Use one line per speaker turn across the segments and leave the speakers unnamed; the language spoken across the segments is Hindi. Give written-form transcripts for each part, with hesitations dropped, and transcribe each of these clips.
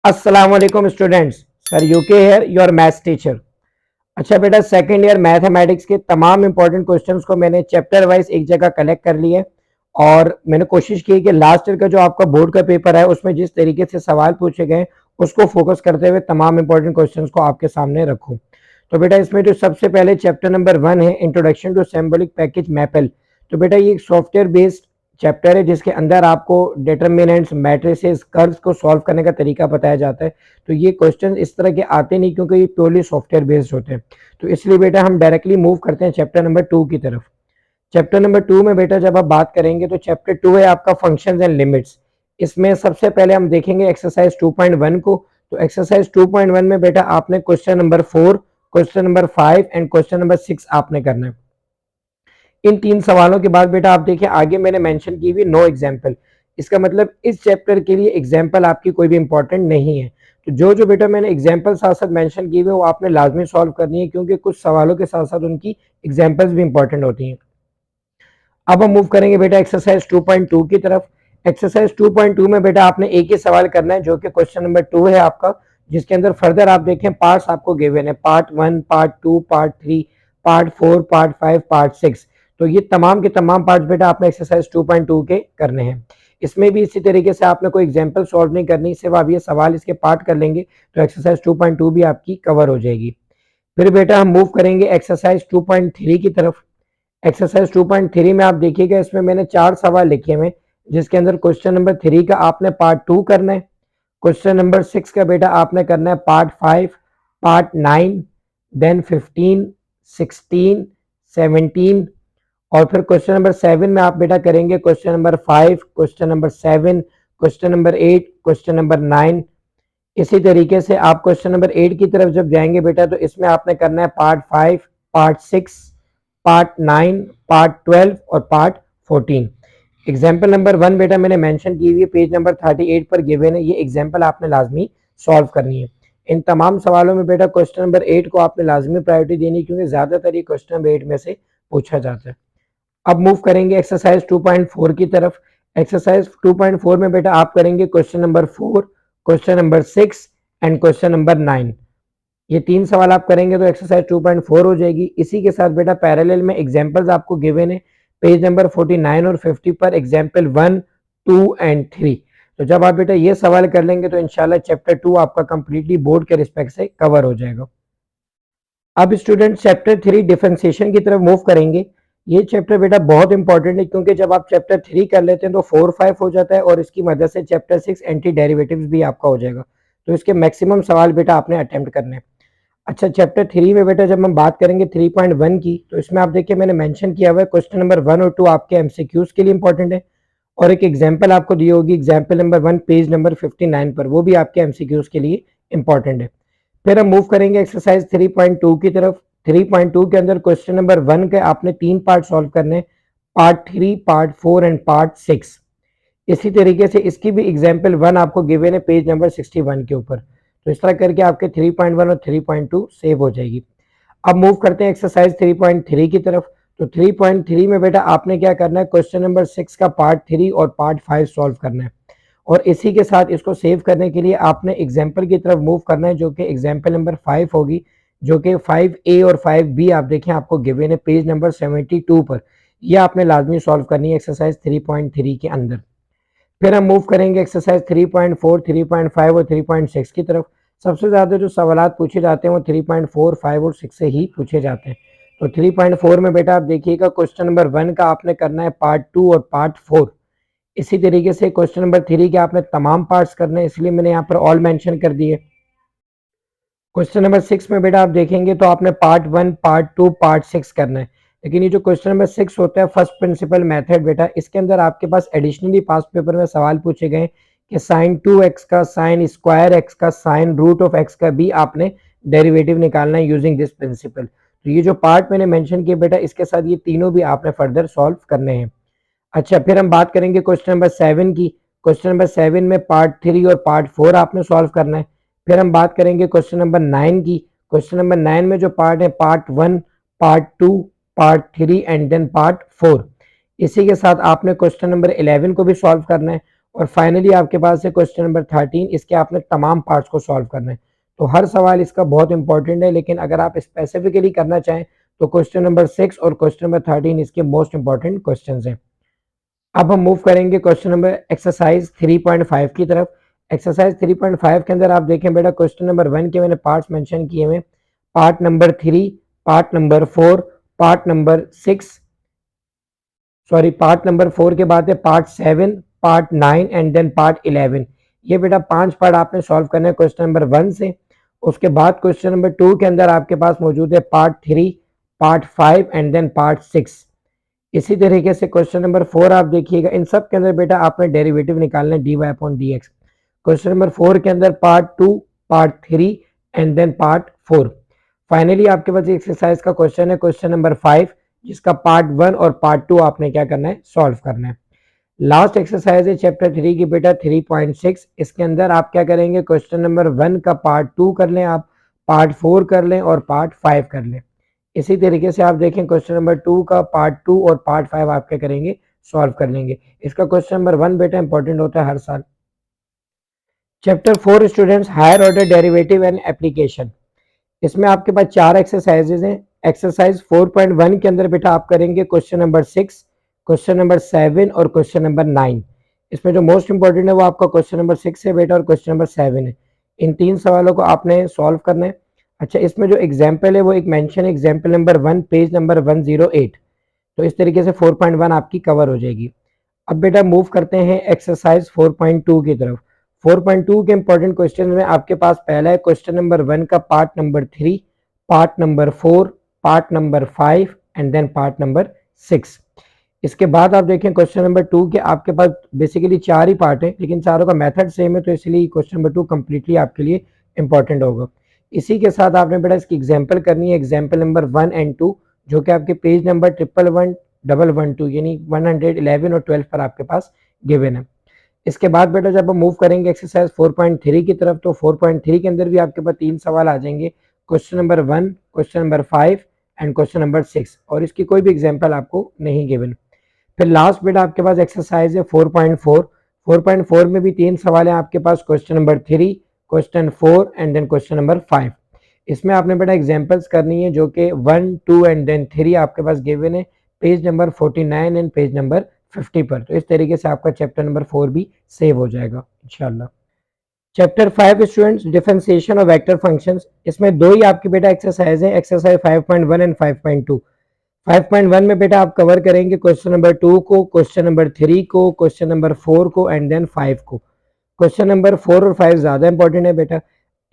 अस्सलाम वालेकुम स्टूडेंट्स, सर यूके है योर मैथ्स टीचर। अच्छा बेटा, सेकंड ईयर मैथमेटिक्स के तमाम इंपॉर्टेंट क्वेश्चंस को मैंने चैप्टर वाइज एक जगह कलेक्ट कर लिए और मैंने कोशिश की कि लास्ट ईयर का जो आपका बोर्ड का पेपर है उसमें जिस तरीके से सवाल पूछे गए उसको फोकस करते हुए तमाम इंपॉर्टेंट क्वेश्चंस को आपके सामने रखूं। तो बेटा इसमें जो सबसे पहले चैप्टर नंबर 1 है, introduction to symbolic package Maple. तो बेटा ये एक सॉफ्टवेयर बेस्ड चैप्टर है जिसके अंदर आपको डिटर्मिनेंट्स, मैट्रिसेस, कर्व्स को सॉल्व करने का तरीका बताया जाता है। तो ये क्वेश्चन इस तरह के आते नहीं क्योंकि ये प्योरली सॉफ्टवेयर बेस्ड होते हैं। तो इसलिए बेटा हम डायरेक्टली मूव करते हैं चैप्टर नंबर 2 की तरफ। चैप्टर नंबर 2 में बेटा जब आप बात करेंगे तो चैप्टर 2 है आपका फंक्शंस एंड लिमिट्स। इसमें सबसे पहले हम देखेंगे एक्सरसाइज 2.1 को। तो एक्सरसाइज 2.1 में बेटा आपने question number 4, question number 5 and question number 6 आपने करना है। इन 3 सवालों के बाद बेटा आप देखिए आगे मैंने मेंशन की हुई नो एग्जाम्पल। इसका मतलब इस चैप्टर के लिए एग्जाम्पल आपकी कोई भी इंपॉर्टेंट नहीं है। तो जो बेटा मैंने एग्जाम्पल साथ साथ मेंशन की हुई वो आपने लाजमी सॉल्व करनी है क्योंकि कुछ सवालों के साथ साथ उनकी एग्जाम्पल्स भी इंपॉर्टेंट होती हैं। अब हम मूव करेंगे बेटा एक्सरसाइज 2.2 की तरफ। एक्सरसाइज 2.2 में बेटा आपने एक ही सवाल करना है जो कि क्वेश्चन नंबर 2 है आपका, जिसके अंदर फर्दर आप देखें पार्ट्स आपको गिवन है, part 1, part 2, part 3, part 4, part 5, part 6। तो ये तमाम के तमाम पार्ट्स बेटा आपने एक्सरसाइज 2.2 के करने हैं। इसमें भी इसी तरीके से आपने कोई एग्जाम्पल सॉल्व नहीं करनी, सिर्फ आप ये सवाल इसके पार्ट कर लेंगे तो एक्सरसाइज 2.2 भी आपकी कवर हो जाएगी। फिर बेटा हम मूव करेंगे एक्सरसाइज 2.3 की तरफ। एक्सरसाइज 2.3 में आप देखिएगा इसमें मैंने 4 सवाल लिखे हुए जिसके अंदर क्वेश्चन नंबर 3 का आपने पार्ट 2 करना है, क्वेश्चन नंबर 6 का बेटा आपने करना है पार्ट 5, पार्ट 9, देन 15, 16, 17 और फिर क्वेश्चन नंबर 7 में आप बेटा करेंगे question number 5, question number 7, question number 8, question number 9। इसी तरीके से आप क्वेश्चन नंबर 8 की तरफ जब जाएंगे बेटा तो इसमें आपने करना है पार्ट 5, पार्ट 6, पार्ट 9, पार्ट 12 और पार्ट 14। एग्जाम्पल नंबर 1 बेटा मैंने मेंशन की हुई है, पेज नंबर 38 पर गिवन है। ये एग्जाम्पल आपने लाजमी सॉल्व करनी है। इन तमाम सवालों में बेटा क्वेश्चन नंबर 8 को आपने लाजमी प्रायोरिटी देनी क्योंकि ज्यादातर ये क्वेश्चन नंबर 8 में से पूछा जाता है। अब मूव करेंगे एक्सरसाइज 2.4 की तरफ। एक्सरसाइज 2.4 में बेटा आप करेंगे question number 4, question number 6 and question number 9। ये 3 सवाल आप करेंगे तो एक्सरसाइज 2.4 हो जाएगी। इसी के साथ बेटा पैरेलल में एग्जांपल्स आपको गिवन है पेज नंबर 49 और 50 पर, एग्जांपल 1, 2 एंड 3। तो जब आप बेटा ये सवाल कर लेंगे तो इंशाल्लाह चैप्टर 2 आपका कंप्लीटली बोर्ड के रिस्पेक्ट से कवर हो जाएगा। अब स्टूडेंट चैप्टर 3 डिफरेंशिएशन की तरफ मूव करेंगे। ये चैप्टर बेटा बहुत इंपॉर्टेंट है क्योंकि जब आप चैप्टर 3 कर लेते हैं तो 4, 5 हो जाता है और इसकी मदद से चैप्टर 6 एंटी डेरिवेटिव्स भी आपका हो जाएगा। तो इसके मैक्सिमम सवाल बेटा आपने अटेम्प्ट करने हैं। अच्छा, चैप्टर 3 में बेटा जब हम बात करेंगे 3.1 की तो इसमें आप देखिए मैंने मेंशन किया हुआ है क्वेश्चन नंबर 1 और 2 आपके एमसीक्यूज के लिए इंपॉर्टेंट है और एक एग्जांपल आपको दी होगी एग्जांपल नंबर 1 पेज नंबर 59 पर, वो भी आपके एमसीक्यूज के लिए इंपॉर्टेंट है। फिर हम मूव करेंगे एक्सरसाइज 3.2 की तरफ। 3.2 के अंदर क्वेश्चन नंबर 1 के आपने 3 पार्ट सॉल्व करने हैं, पार्ट 3, पार्ट 4 एंड पार्ट 6। इसी तरीके से इसकी भी एग्जाम्पल 1 आपको गिवन है पेज नंबर 61 के ऊपर। तो इस तरह करके आपके 3.1 और 3.2 सेव हो जाएगी। अब मूव करते हैं एक्सरसाइज 3.3 की तरफ। तो 3.3 में बेटा आपने क्या करना है, क्वेश्चन नंबर 6 का पार्ट 3 और पार्ट 5 सॉल्व करना है और इसी के साथ इसको सेव करने के लिए आपने एग्जाम्पल की तरफ मूव करना है जो कि एग्जाम्पल नंबर 5 होगी, जो कि 5A और 5B आप देखें आपको गिवन है पेज नंबर 72 पर। यह आपने लाजमी सॉल्व करनी है एक्सरसाइज 3.3 के अंदर। फिर हम मूव करेंगे एक्सरसाइज 3.4, 3.5 और 3.6 की तरफ। सबसे ज़्यादा जो सवाल पूछे जाते हैं वो 3.4, 5 और 6 से ही पूछे जाते हैं। तो 3.4 में बेटा आप देखिएगा क्वेश्चन नंबर 1 का आपने करना है पार्ट 2 और पार्ट 4। इसी तरीके से क्वेश्चन नंबर 3 के आपने तमाम पार्ट्स करने हैं, इसलिए मैंने यहाँ पर ऑल मेंशन कर दिए। क्वेश्चन नंबर 6 में बेटा आप देखेंगे तो आपने पार्ट 1, पार्ट 2, पार्ट 6 करना है। लेकिन ये जो क्वेश्चन नंबर 6 होता है फर्स्ट प्रिंसिपल मेथड बेटा, इसके अंदर आपके पास एडिशनली पास्ट पेपर में सवाल पूछे गए कि साइन 2x का, साइन स्क्वायर x का, साइन रूट ऑफ x का भी आपने डेरिवेटिव निकालना है यूजिंग दिस प्रिंसिपल। तो ये जो पार्ट मैंने मेंशन किए बेटा इसके साथ ये तीनों भी आपने फर्दर सॉल्व करने हैं। अच्छा, फिर हम बात करेंगे क्वेश्चन नंबर 7 की। क्वेश्चन नंबर 7 में पार्ट 3 और पार्ट 4 आपने सॉल्व करना है। फिर हम बात करेंगे क्वेश्चन नंबर 9 की। क्वेश्चन नंबर 9 में जो पार्ट है part 1, part 2, part 3 and then part 4। इसी के साथ आपने क्वेश्चन नंबर 11 को भी सॉल्व करना है और फाइनली आपके पास है क्वेश्चन नंबर 13, इसके आपने तमाम पार्ट्स को सॉल्व करना है। तो हर सवाल इसका बहुत इंपॉर्टेंट है, लेकिन अगर आप स्पेसिफिकली करना चाहें तो क्वेश्चन नंबर 6 और क्वेश्चन नंबर 13 इसके मोस्ट इंपॉर्टेंट क्वेश्चन हैं। अब हम मूव करेंगे क्वेश्चन नंबर एक्सरसाइज 3.5 की तरफ। एक्सरसाइज 3.5 के अंदर आप देखें बेटा, क्वेश्चन नंबर 1 के मैंने पार्ट्स मेंशन किए हुए, part number 3, part number 4, part number 6, sorry part number 4 के बाद है part 7, part 9 and then part 11। ये बेटा 5 पार्ट आपने सॉल्व करना है क्वेश्चन नंबर 1 से। उसके बाद क्वेश्चन नंबर 2 के अंदर आपके पास मौजूद है part 3, part 5 and then part 6। इसी तरीके से क्वेश्चन नंबर 4 आप देखिएगा, इन सब के अंदर बेटा आपने डेरिवेटिव निकालना है dy/dx। क्वेश्चन नंबर 4 के अंदर part 2, part 3 and then part 4। Finally आपके पास एक्सरसाइज का क्वेश्चन है क्वेश्चन नंबर 5, जिसका पार्ट 1 और पार्ट 2 आपने क्या करना है, सॉल्व करना है। लास्ट एक्सरसाइज है चैप्टर 3 की बेटा 3.6। इसके अंदर आप क्या करेंगे, क्वेश्चन नंबर 1 का पार्ट 2 कर लें, आप पार्ट 4 कर लें और पार्ट 5 कर लें। इसी तरीके से आप देखें क्वेश्चन नंबर 2 का पार्ट 2 और पार्ट 5 आप क्या करेंगे, सॉल्व कर लेंगे। इसका क्वेश्चन नंबर 1 बेटा इंपॉर्टेंट होता है हर साल। Chapter 4 students, higher order derivative and application. इसमें आपके पास 4 एक्सरसाइजेज हैं। एक्सरसाइज 4.1 के अंदर बेटा आप करेंगे क्वेश्चन नंबर 6, क्वेश्चन नंबर 7 और क्वेश्चन नंबर 9। इसमें जो मोस्ट इंपॉर्टेंट है वो आपका क्वेश्चन नंबर 6 है बेटा और क्वेश्चन नंबर 7 है। इन 3 सवालों को आपने सॉल्व करना है। अच्छा, इसमें जो एग्जाम्पल है वो एक मेंशन है, एग्जाम्पल नंबर 1 पेज नंबर 108। तो इस तरीके से 4.1 आपकी कवर हो जाएगी। अब बेटा मूव करते हैं एक्सरसाइज 4.2 की तरफ। 4.2 के इंपॉर्टेंट क्वेश्चन में आपके पास पहला है क्वेश्चन नंबर 1 का part number 3, part number 4, part number 5 and then part number 6। इसके बाद आप देखें क्वेश्चन नंबर 2 के आपके पास बेसिकली 4 ही पार्ट है, लेकिन चारों का मेथड सेम है, तो इसलिए क्वेश्चन नंबर 2 कंप्लीटली आपके लिए इंपॉर्टेंट होगा। इसी के साथ आपने बेटा इसकी एग्जाम्पल करनी है, एग्जाम्पल नंबर 1 एंड 2, जो कि आपके पेज नंबर 11112 यानी 111 और 12 पर आपके पास गिवन है। इसके बाद बेटा जब हम मूव करेंगे एक्सरसाइज 4.3 की तरफ, तो 4.3 के अंदर भी आपके पास 3 सवाल आ जाएंगे, question number 1, question number 5 and question number 6, और इसकी कोई भी एग्जाम्पल आपको नहीं गिवन। फिर लास्ट बेटा आपके पास एक्सरसाइज है 4.4। 4.4 में भी 3 सवाल हैं आपके पास, question number 3, question 4 and then question number 5। इसमें आपने बेटा एग्जाम्पल्स करनी है जो कि 1, 2 एंड देन 3 आपके पास गिवन है page number 49 and page number 50 पर। तो इस तरीके से आपका चैप्टर नंबर 4 भी सेव हो जाएगा इंशाल्लाह। Chapter 5 students, differentiation of vector functions. इसमें दो ही आपकी बेटा एक्सरसाइज है, एक्सरसाइज 5.1 एंड 5.2। 5.1 में बेटा आप कवर करेंगे क्वेश्चन नंबर 2 को, क्वेश्चन नंबर 3 को, क्वेश्चन नंबर 4 को एंड देन 5 को। क्वेश्चन नंबर 4 और 5 ज़्यादा इंपॉर्टेंट है बेटा,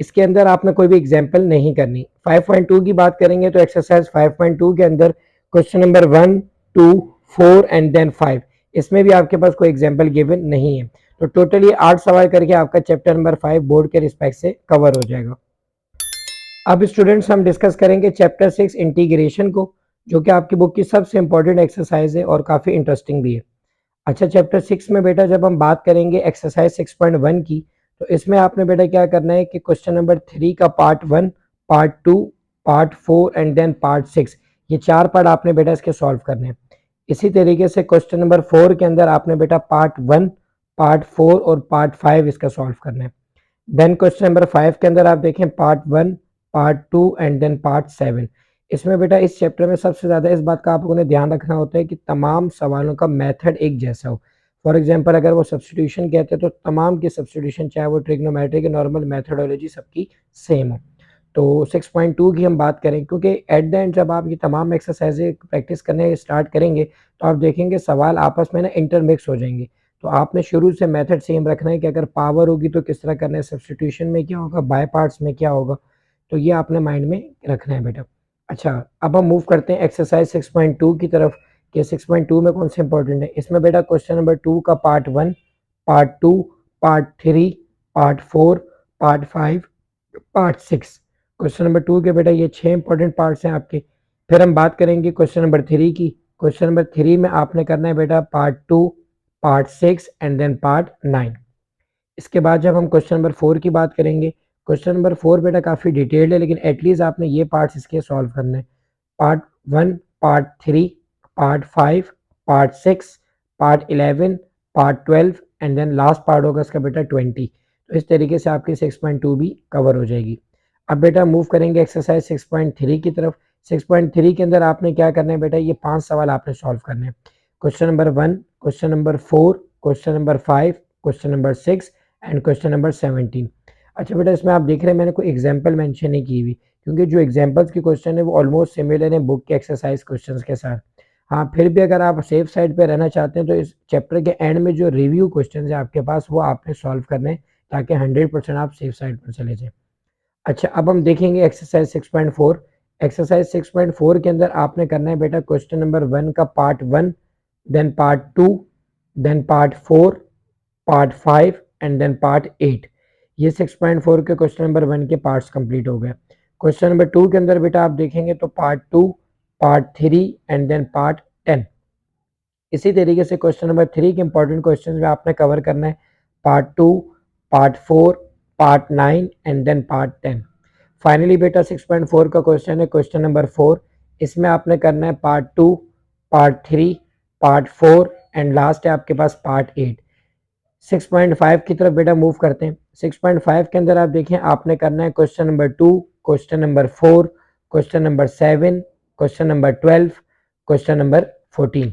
इसके अंदर आपने कोई भी एग्जाम्पल नहीं करनी। 5.2 की बात करेंगे तो एक्सरसाइज 5.2 के अंदर क्वेश्चन नंबर 1, 2, 4 एंड देन 5, इसमें भी आपके पास कोई एग्जाम्पल गिवन नहीं है। तो टोटली 8 सवाल करके आपका चैप्टर नंबर 5 बोर्ड के रिस्पेक्ट से कवर हो जाएगा। अब स्टूडेंट्स हम डिस्कस करेंगे चैप्टर 6 इंटीग्रेशन को, जो कि आपकी बुक की सबसे इंपॉर्टेंट एक्सरसाइज है और काफ़ी इंटरेस्टिंग भी है। अच्छा, चैप्टर 6 में बेटा जब हम बात करेंगे एक्सरसाइज 6.1 की, तो इसमें आपने बेटा क्या करना है कि क्वेश्चन नंबर 3 का part 1, part 2, part 4 and then part 6, ये 4 पार्ट आपने बेटा इसके सॉल्व करने हैं। इसी तरीके से क्वेश्चन नंबर 4 के अंदर आपने बेटा पार्ट 1, पार्ट 4 और पार्ट 5 इसका सॉल्व करना है। देन क्वेश्चन नंबर 5 के अंदर आप देखें part 1, part 2 and then part 7। इसमें बेटा इस चैप्टर में सबसे ज़्यादा इस बात का आप लोगों ने ध्यान रखना होता है कि तमाम सवालों का मेथड एक जैसा हो। फॉर एग्जांपल अगर वो सब्स्टिट्यूशन कहते हैं तो तमाम की सब्स्टिट्यूशन, चाहे वो ट्रिग्नोमेट्रिक या नॉर्मल मेथडोलॉजी, सबकी सेम हो। तो 6.2 की हम बात करें, क्योंकि एट द एंड जब आप ये तमाम एक्सरसाइजेज प्रैक्टिस करने स्टार्ट करेंगे तो आप देखेंगे सवाल आपस में ना इंटरमिक्स हो जाएंगे। तो आपने शुरू से मेथड सेम रखना है कि अगर पावर होगी तो किस तरह करना है, सब्स्टिट्यूशन में क्या होगा, बाय पार्ट्स में क्या होगा, तो ये आपने माइंड में रखना है बेटा। अच्छा, अब हम मूव करते हैं एक्सरसाइज 6.2 की तरफ कि 6.2 में कौन से इंपॉर्टेंट है। इसमें बेटा क्वेश्चन नंबर 2 का part 1, part 2, part 3, part 4, part 5, part 6। Question number 2 के बेटा ये 6 इंपॉर्टेंट पार्ट्स हैं आपके। फिर हम बात करेंगे क्वेश्चन नंबर 3 की। क्वेश्चन नंबर 3 में आपने करना है बेटा part 2, part 6 and then part 9। इसके बाद जब हम क्वेश्चन नंबर 4 की बात करेंगे, क्वेश्चन नंबर 4 बेटा काफ़ी डिटेल्ड है, लेकिन एटलीस्ट आपने ये पार्ट्स इसके सॉल्व करने हैं। Part 1, part 3, part 5, part 6, part 11, part 12 and then last part होगा इसका बेटा 20। तो इस तरीके से आपकी 6.2 भी कवर हो जाएगी। अब बेटा मूव करेंगे एक्सरसाइज 6.3 की तरफ। 6.3 के अंदर आपने क्या करना है बेटा, ये 5 सवाल आपने सॉल्व करने हैं। Question number 1, question number 4, question number 5, question number 6 and question number 17। अच्छा बेटा इसमें आप देख रहे हैं मैंने कोई एग्जाम्पल मेंशन नहीं की हुई, क्योंकि जो एग्जाम्पल्स के क्वेश्चन है वो ऑलमोस्ट सिमिलर है बुक के एक्सरसाइज क्वेश्चंस के साथ। हाँ, फिर भी अगर आप सेफ साइड पे रहना चाहते हैं तो इस चैप्टर के एंड में जो रिव्यू क्वेश्चन है आपके पास वो आपने सॉल्व करने हैं, ताकि 100% आप सेफ साइड पर चले जाएं। अच्छा, अब हम देखेंगे एक्सरसाइज 6.4। एक्सरसाइज 6.4 के अंदर आपने करना है बेटा क्वेश्चन नंबर 1 का part 1, then part 2, then part 4, part 5 and then part 8। ये 6.4 के क्वेश्चन नंबर 1 के पार्ट्स कंप्लीट हो गए। क्वेश्चन नंबर 2 के अंदर बेटा आप देखेंगे तो part 2, part 3 and then part 10। इसी तरीके से क्वेश्चन नंबर 3 के इंपॉर्टेंट क्वेश्चंस में आपने कवर करना है part 2, part 4, part 9 and then part 10। Finally बेटा 6.4 का क्वेश्चन है क्वेश्चन नंबर 4। इसमें आपने करना है part 2, part 3, part 4 and last है आपके पास पार्ट 8। 6.5 की तरफ बेटा मूव करते हैं। 6.5 के अंदर आप देखें आपने करना है question number 2, question number 4, question number 7, question number 12, question number 14।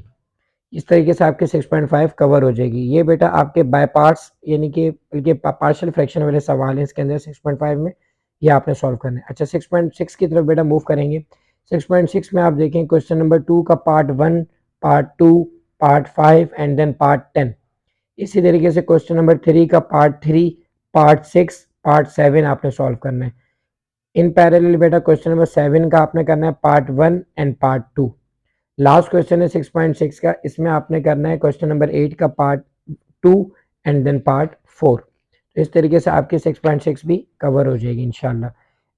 इस तरीके से आपके 6.5 कवर हो जाएगी। ये बेटा आपके बाय पार्ट्स यानी कि बल्कि पार्शियल फ्रैक्शन वाले सवाल हैं इसके अंदर 6.5 में, ये आपने सॉल्व करना है। अच्छा 6.6 की तरफ बेटा मूव करेंगे। 6.6 में आप देखें क्वेश्चन नंबर 2 का part 1, part 2, part 5 and then part 10। इसी तरीके से क्वेश्चन नंबर 3 का पार्ट 3, पार्ट 6, पार्ट 7 आपने सॉल्व करना है। इन पैरेलल बेटा क्वेश्चन नंबर 7 का आपने करना है part 1 and part 2। Last question है 6.6 का, इसमें आपने करना है क्वेश्चन नंबर 8 का पार्ट 2 एंड देन पार्ट 4। तो इस तरीके से आपकी 6.6 भी कवर हो जाएगी इंशाल्लाह।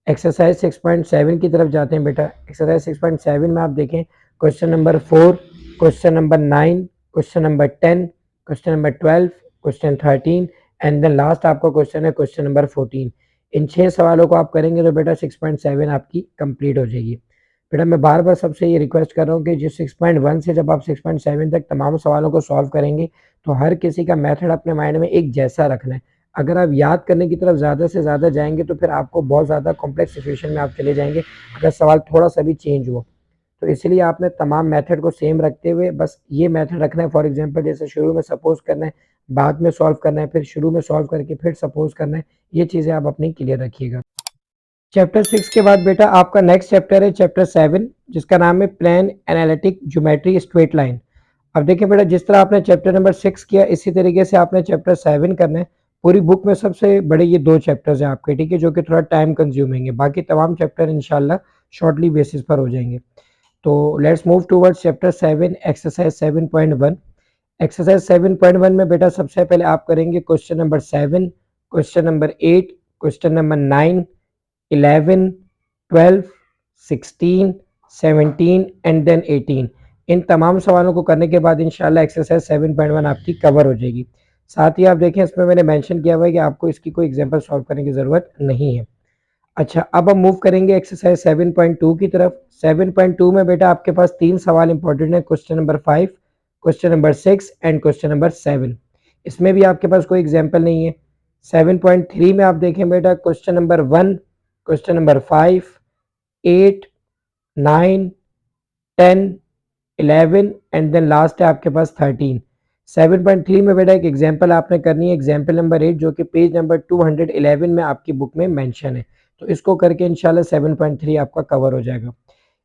एक्सरसाइज 6.7 की तरफ जाते हैं बेटा। एक्सरसाइज 6.7 में आप देखें question number 4, question number 9, question number 10, question number 12, question 13 and then last आपका क्वेश्चन है क्वेश्चन नंबर 14। इन 6 सवालों को आप करेंगे तो बेटा 6.7 आपकी कंप्लीट हो जाएगी। बेटा मैं बार बार सबसे ये रिक्वेस्ट कर रहा हूँ कि जिस 6.1 से जब आप 6.7 तक तमाम सवालों को सॉल्व करेंगे तो हर किसी का मेथड अपने माइंड में एक जैसा रखना है। अगर आप याद करने की तरफ ज़्यादा से ज़्यादा जाएंगे तो फिर आपको बहुत ज़्यादा कॉम्प्लेक्स सिचुएशन में आप चले जाएंगे अगर सवाल थोड़ा सा भी चेंज हुआ। तो इसलिए आपने तमाम मेथड को सेम रखते हुए बस ये मेथड रखना है। फॉर एग्जांपल जैसे शुरू में सपोज करना है, बाद में सॉल्व करना है, फिर शुरू में सॉल्व करके फिर सपोज करना है। ये चीज़ें आप अपनी क्लियर रखिएगा। चैप्टर 6 के बाद बेटा आपका नेक्स्ट चैप्टर है चैप्टर 7, जिसका नाम है plane analytic geometry straight line. अब देखिए बेटा जिस तरह आपने चैप्टर नंबर 6 किया इसी तरीके से आपने चैप्टर 7 करना है। पूरी बुक में सबसे बड़े ये 2 चैप्टर्स हैं आपके, ठीक है, जो कि थोड़ा टाइम कंज्यूमिंग है। बाकी तमाम चैप्टर इंशाल्लाह शॉर्टली बेसिस पर हो जाएंगे। तो let's move towards chapter 7 exercise 7.1। Exercise 7.1 में बेटा सबसे पहले आप करेंगे question number 7, question number 8, question number 9, 11, 12, 16, 17 and then 18। इन तमाम सवालों को करने के बाद इंशाल्लाह एक्सरसाइज 7.1 आपकी कवर हो जाएगी। साथ ही आप देखें इसमें मैंने मेंशन किया हुआ है कि आपको इसकी कोई एग्जांपल सॉल्व करने की ज़रूरत नहीं है। अच्छा अब हम मूव करेंगे एक्सरसाइज 7.2 की तरफ। 7.2 में बेटा आपके पास 3 सवाल इंपॉर्टेंट है, question number 5, question number 6 and question number 7। इसमें भी आपके पास कोई एग्जाम्पल नहीं है। 7.3 में आप देखें बेटा question number 1, question number 5, 8, 9, 10, 11 and then last है आपके पास 13। 7.3 में बेटा एक एग्जांपल आपने करनी है, एग्जांपल नंबर 8, जो कि पेज नंबर 211 में आपकी बुक में मेंशन है। तो इसको करके इंशाल्लाह 7.3 आपका कवर हो जाएगा।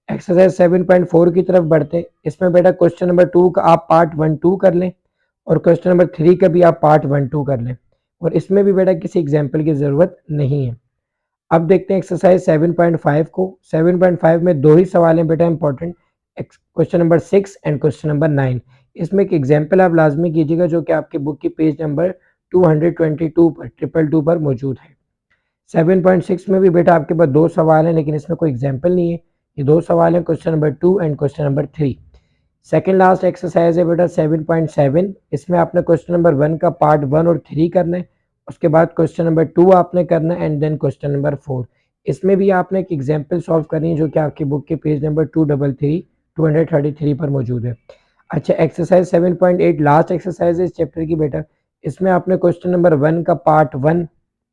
एक्सरसाइज 7.4 की तरफ बढ़ते हैं। इसमें बेटा क्वेश्चन नंबर 2 का आप पार्ट 1-2 कर लें और क्वेश्चन नंबर 3 का भी आप पार्ट 1-2 कर लें, और इसमें भी बेटा किसी एग्जाम्पल की ज़रूरत नहीं है। अब देखते हैं एक्सरसाइज 7.5 को। 7.5 में 2 ही सवाल हैं बेटा important, question number 6 and question number 9। इसमें एक एग्जाम्पल आप लाजमी कीजिएगा जो कि आपकी बुक की पेज नंबर 222 पर 222 पर मौजूद है। 7.6 में भी बेटा आपके पास 2 सवाल हैं लेकिन इसमें कोई एग्जाम्पल नहीं है। ये 2 सवाल हैं, question number 2 and question number 3। Second last exercise है बेटा 7.7। इसमें आपने क्वेश्चन नंबर 1 का पार्ट 1 और 3 करना है, उसके बाद क्वेश्चन नंबर 2 आपने करना है एंड देन क्वेश्चन नंबर 4। इसमें भी आपने एक एग्जाम्पल सॉल्व करनी है जो कि आपकी बुक के पेज नंबर 233 पर मौजूद है। अच्छा एक्सरसाइज 7.8 लास्ट एक्सरसाइज है इस चैप्टर की बेटा। इसमें आपने क्वेश्चन नंबर 1 का पार्ट 1,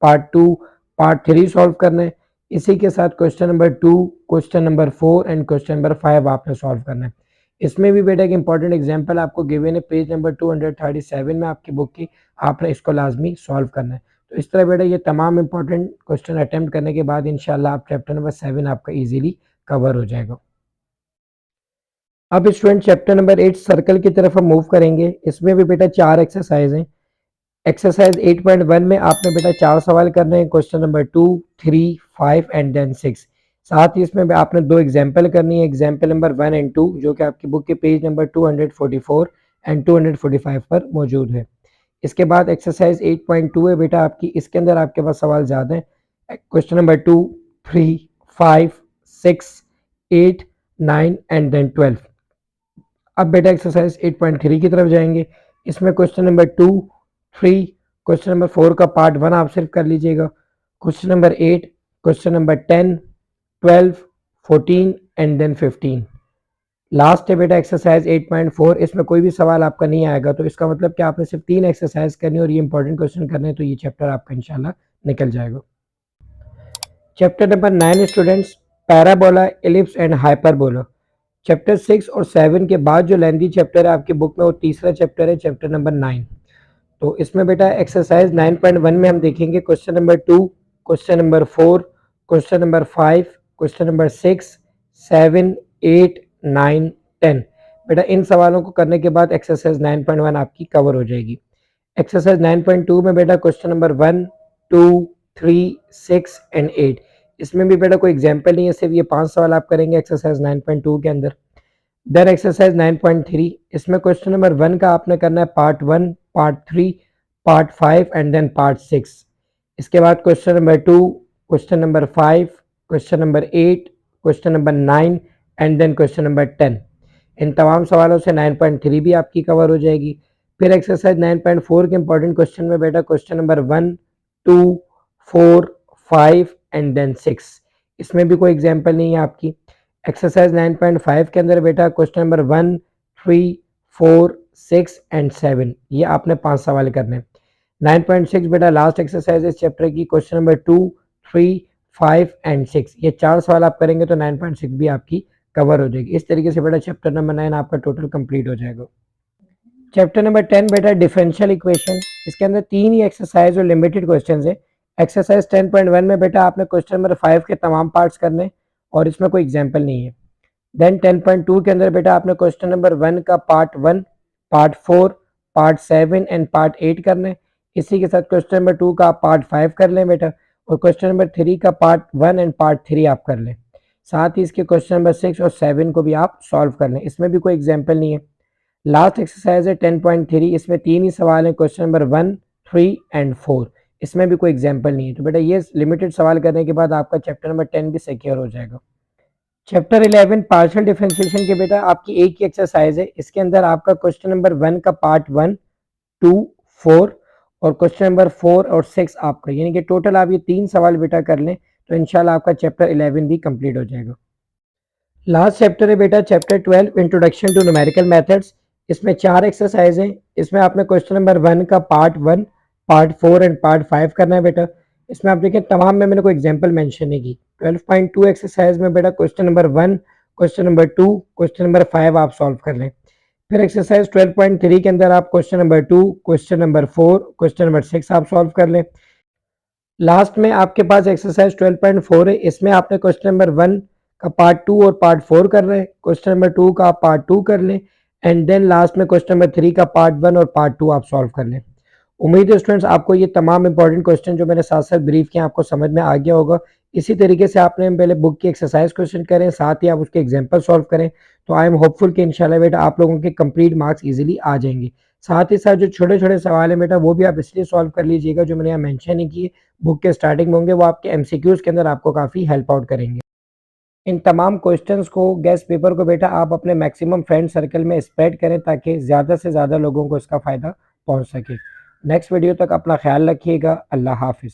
पार्ट 2, पार्ट 3 सॉल्व करना है। इसी के साथ question number 2, question number 4 and question number 5 आपने सॉल्व करना है। इसमें भी बेटा एक इंपॉर्टेंट एग्जांपल आपको गिवन है पेज नंबर 237 में आपकी बुक की, आपने इसको लाजमी सॉल्व करना है। तो इस तरह बेटा ये तमाम इंपॉर्टेंट क्वेश्चन अटेम्प्ट करने के बाद इंशाल्लाह आप चैप्टर नंबर 7 आपका इजीली कवर हो जाएगा। अब स्टूडेंट चैप्टर नंबर 8 सर्कल की तरफ हम मूव करेंगे। इसमें भी बेटा 4 एक्सरसाइज हैं। एक्सरसाइज 8.1 में आपने बेटा 4 सवाल करने हैं, क्वेश्चन नंबर 2, 3, 5 एंड देन 6। साथ ही इसमें आपने 2 एग्जाम्पल करनी है, एग्जाम्पल नंबर 1 एंड 2 जो कि आपकी बुक के पेज नंबर 244 एंड 245 पर मौजूद है। इसके बाद एक्सरसाइज 8.2 है बेटा आपकी, इसके अंदर आपके पास सवाल ज़्यादा हैं। Question number 2, 3, 5, 6, 8, 9 and then 12। अब बेटा एक्सरसाइज 8.3 की तरफ जाएंगे। इसमें क्वेश्चन नंबर 2, 3, क्वेश्चन नंबर 4 का पार्ट 1 आप सिर्फ कर लीजिएगा, question number 8, question number 10, 12, 14 and then 15। Last है बेटा एक्सरसाइज 8.4। इसमें कोई भी सवाल आपका नहीं आएगा, तो इसका मतलब कि आपने सिर्फ 3 एक्सरसाइज करनी और ये इंपॉर्टेंट क्वेश्चन करने हैं, तो ये चैप्टर आपका इंशाल्लाह निकल जाएगा। Chapter number 9 students, parabola, ellipse and hyperbola. Chapter 6 और 7 के बाद जो लेंथी चैप्टर है आपकी बुक में वो तीसरा चैप्टर है, चैप्टर नंबर 9। तो इसमें बेटा एक्सरसाइज 9.1 में हम देखेंगे question number 2, question number 4, question number 5, question number 6, 7, 8, 9, 10। बेटा इन सवालों को करने के बाद एक्सरसाइज 9.1 आपकी कवर हो जाएगी। एक्सरसाइज 9.2 में बेटा क्वेश्चन नंबर 1, 2, 3, 6 एंड 8। इसमें भी बेटा कोई एग्जाम्पल नहीं है, सिर्फ ये 5 सवाल आप करेंगे एक्सरसाइज 9.2 के अंदर। देन एक्सरसाइज 9.3, इसमें क्वेश्चन नंबर 1 का आपने करना है part 1, part 3, part 5 and then part 6। इसके बाद question number 2, question number 5, question number 8, question number 9 and then question number 10। इन तमाम सवालों से 9.3 भी आपकी कवर हो जाएगी। फिर एक्सरसाइज 9.4 के इंपॉर्टेंट क्वेश्चन में बेटा क्वेश्चन नंबर 1, 2, 4, 5 एंड देन 6। इसमें भी कोई एग्जाम्पल नहीं है आपकी। एक्सरसाइज 9.5 के अंदर बेटा क्वेश्चन नंबर 1, 3, 4, 6 एंड 7, ये आपने 5 सवाल करने। 9.6 बेटा लास्ट एक्सरसाइज इस चैप्टर की, क्वेश्चन नंबर 2, 3, 5 एंड 6, ये 4 सवाल आप करेंगे तो 9.6 भी आपकी कवर हो जाएगी। इस तरीके से बेटा चैप्टर नंबर 9 आपका टोटल कंप्लीट हो जाएगा। चैप्टर नंबर 10 बेटा डिफरेंशियल इक्वेशन। इसके अंदर 3 ही एक्सरसाइज और लिमिटेड क्वेश्चंस है। एक्सरसाइज 10.1 में बेटा आपने क्वेश्चन नंबर 5 के तमाम पार्ट्स करने और इसमें कोई एग्जाम्पल नहीं है। देन 10.2 के अंदर बेटा आपने क्वेश्चन नंबर 1 का part 1, part 4, part 7 and part 8 करने। इसी के साथ क्वेश्चन नंबर 2 का पार्ट 5 कर लें बेटा, और क्वेश्चन नंबर 3 का पार्ट 1 एंड पार्ट 3 आप कर लें। साथ ही इसके क्वेश्चन नंबर 6 और 7 को भी आप सॉल्व कर लें, इसमें भी कोई एग्जाम्पल नहीं है। लास्ट एक्सरसाइज है 10.3, इसमें 3 ही सवाल हैं, क्वेश्चन नंबर 1, 3 एंड 4, इसमें भी कोई एग्जाम्पल नहीं है। तो बेटा ये लिमिटेड सवाल करने के बाद आपका चैप्टर नंबर 10 भी सिक्योर हो जाएगा। चैप्टर 11 पार्शियल डिफरेंशिएशन के बेटा आपकी एक ही एक्सरसाइज है। इसके अंदर आपका क्वेश्चन नंबर 1 का पार्ट 1, 2, 4 और क्वेश्चन नंबर 4 और 6 आपका, यानी कि टोटल आप ये 3 सवाल बेटा कर लें तो इंशाल्लाह आपका चैप्टर 11 भी कंप्लीट हो जाएगा। लास्ट चैप्टर है बेटा chapter 12 introduction to numerical methods. इसमें 4 एक्सरसाइज हैं। इसमें आपने क्वेश्चन नंबर 1 का पार्ट 1, पार्ट 4 एंड पार्ट 5 करना है बेटा। इसमें आप देखें तमाम में मैंने कोई एग्जांपल मेंशन नहीं की। 12.2 एक्सरसाइज में बेटा question number 1, question number 2, question number 5 आप सॉल्व कर लें। फिर एक्सरसाइज 12.3 के अंदर आप question number 2, question number 4, question number 6 आप सॉल्व कर लें। लास्ट में आपके पास एक्सरसाइज 12.4 है। इसमें आपने क्वेश्चन नंबर 1 का पार्ट 2 और पार्ट 4 कर रहे हैं, क्वेश्चन नंबर 2 का आप पार्ट 2 कर लें एंड देन लास्ट में क्वेश्चन नंबर 3 का पार्ट 1 और पार्ट 2 आप सॉल्व कर लें। उम्मीद है स्टूडेंट्स आपको ये तमाम इंपॉर्टेंट क्वेश्चन जो मैंने साथ साथ ब्रीफ किए आपको समझ में आ गया होगा। इसी तरीके से आपने पहले बुक की एक्सरसाइज क्वेश्चन करें, साथ ही आप उसके एग्जाम्पल सॉल्व करें, तो आई एम होपफुल कि इंशाल्लाह बेटा आप लोगों के कंप्लीट मार्क्स इजीली आ जाएंगे। साथ ही साथ जो छोटे छोटे सवाल है बेटा वो भी आप इसलिए सॉल्व कर लीजिएगा, जो मैंने यहाँ मेंशन नहीं किए बुक के स्टार्टिंग में होंगे, वो आपके एमसीक्यूज के अंदर आपको काफ़ी हेल्प आउट करेंगे। इन तमाम क्वेश्चंस को गेस्ट पेपर को बेटा आप अपने मैक्सिमम फ्रेंड सर्कल में स्प्रेड करें ताकि ज़्यादा से ज़्यादा लोगों को इसका फ़ायदा पहुंच सके। नेक्स्ट वीडियो तक अपना ख्याल रखिएगा। अल्लाह हाफिज़।